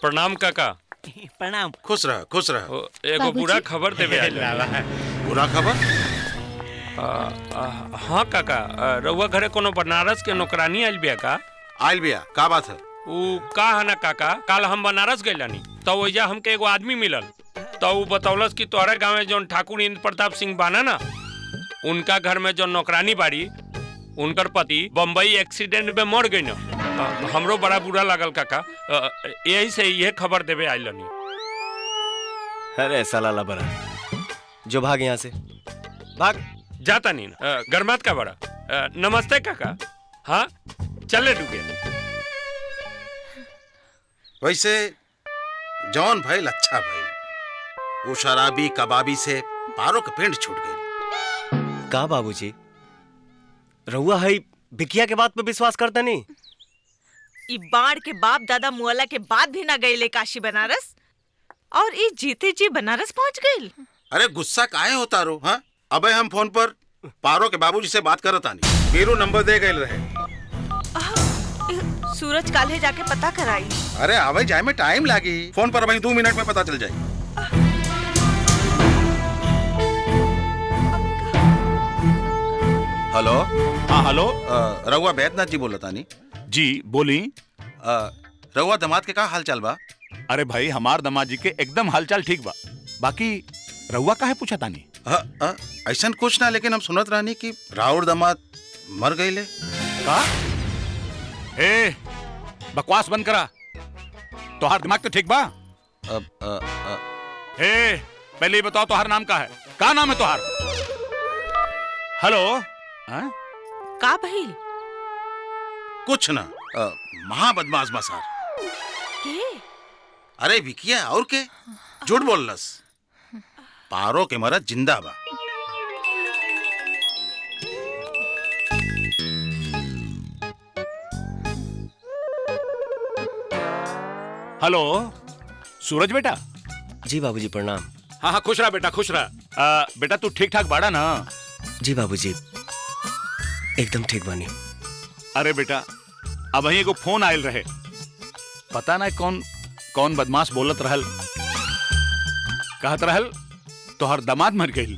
प्रणाम काका। प्रणाम। खुश रह खुश रह। एगो बुरा खबर देवे आइल। बुरा खबर? हाँ काका, रउआ घरे कोनो बनारस के नौकरानी आइल बिया का? आइल बिया, का बात है? ऊ का है ना काका, कल हम बनारस गइलानी तो वैजा हमके एगो आदमी मिलल तो ऊ बतौलस कि तोहरे गाँव में जौन ठाकुर इंद्र प्रताप सिंह बाना ना, उनका घर में जो नौकरानी बाड़ी उनकर पति बम्बई एक्सीडेंट में मर गई न। हमरो बड़ा बुरा लगल काका, यही से ये खबर देवे आइलनी। अरे साला लबरा, जो भाग यहाँ से भाग। जाता नहीं ना, गरमात का बड़ा। नमस्ते काका। हाँ चले डूबे। वैसे जौन भइल अच्छा भइल, वो शराबी कबाबी से पारो के पेंट छूट गई। का बाबूजी, रहुआ है बिकिया के बात पे विश्वास करता नहीं? ई बाढ़ के बाप दादा मुअला के बाद भी ना गए काशी बनारस, और ई जीते जी बनारस पहुंच गए। अरे गुस्सा काहे होता रो? हाँ अबे हम फोन पर पारो के बाबूजी से बात करत आनी, मेरू नंबर दे गए रहे। सूरज काले जाके पता कराई। अरे आवे जाए में टाइम लागी, फोन पर वही 2 मिनट में पता चल जाए। हेलो। हाँ हेलो। रघुआ बैद्यनाथ जी बोला तानी। जी बोली। रघुआ दामाद के का हाल चाल बा? अरे भाई हमार दामाद जी के एकदम हालचाल ठीक बा, बाकी रहुआ काहे पूछा तानी? ऐसा कुछ ना, लेकिन हम सुनत रहनी कि राउर दामाद मर गईले। का? ए बकवास बंद करा, तोहार दिमाग तो ठीक बा? ए पहले ही बताओ तोहार नाम का है? का नाम है तोहार? हेलो। का भइल? कुछ ना, महा बदमाश मसार के? अरे विकिया और के झूठ बोललस। पारो के मरद जिंदा बा। हेलो सूरज बेटा। जी बाबूजी प्रणाम। हाँ हाँ खुश रहा बेटा, खुश रहा। बेटा तू ठीक ठाक बाड़ा ना? जी बाबूजी एकदम ठीक बानी। अरे बेटा अब वही एगो फोन आयल रहे, पता ना कौन कौन बदमाश बोलत रहल, कहत रहल तोहर दामाद मर गई।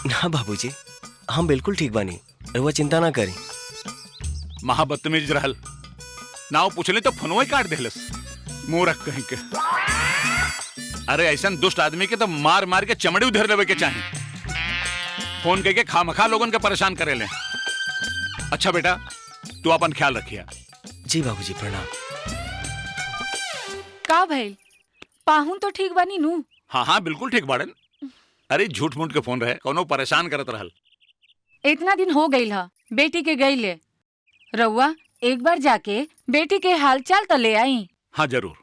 ना बाबूजी हम बिल्कुल ठीक बानी, रहुआ चिंता ना करी। महाबदतमीज रहल, नाव पूछले तो फोनवा ही काट देलस, मूर्ख कहीं के। अरे ऐसा दुष्ट आदमी के तो मार मार के चमड़ी उधर लेवे के चाहिए, फोन करके खामखा लोगन के परेशान करे ले। अच्छा बेटा तू अपन ख्याल रखिया। जी बाबूजी प्रणाम। का भइल, पाहुन तो ठीक बानी नू? हाँ हाँ बिल्कुल ठीक बाड़न। अरे झूठ मूठ के फोन रहे, कोनो परेशान करत रहल। इतना दिन हो गई हा बेटी के गईले, रउआ एक बार जाके बेटी के हाल चाल तो ले आई। हाँ जरूर।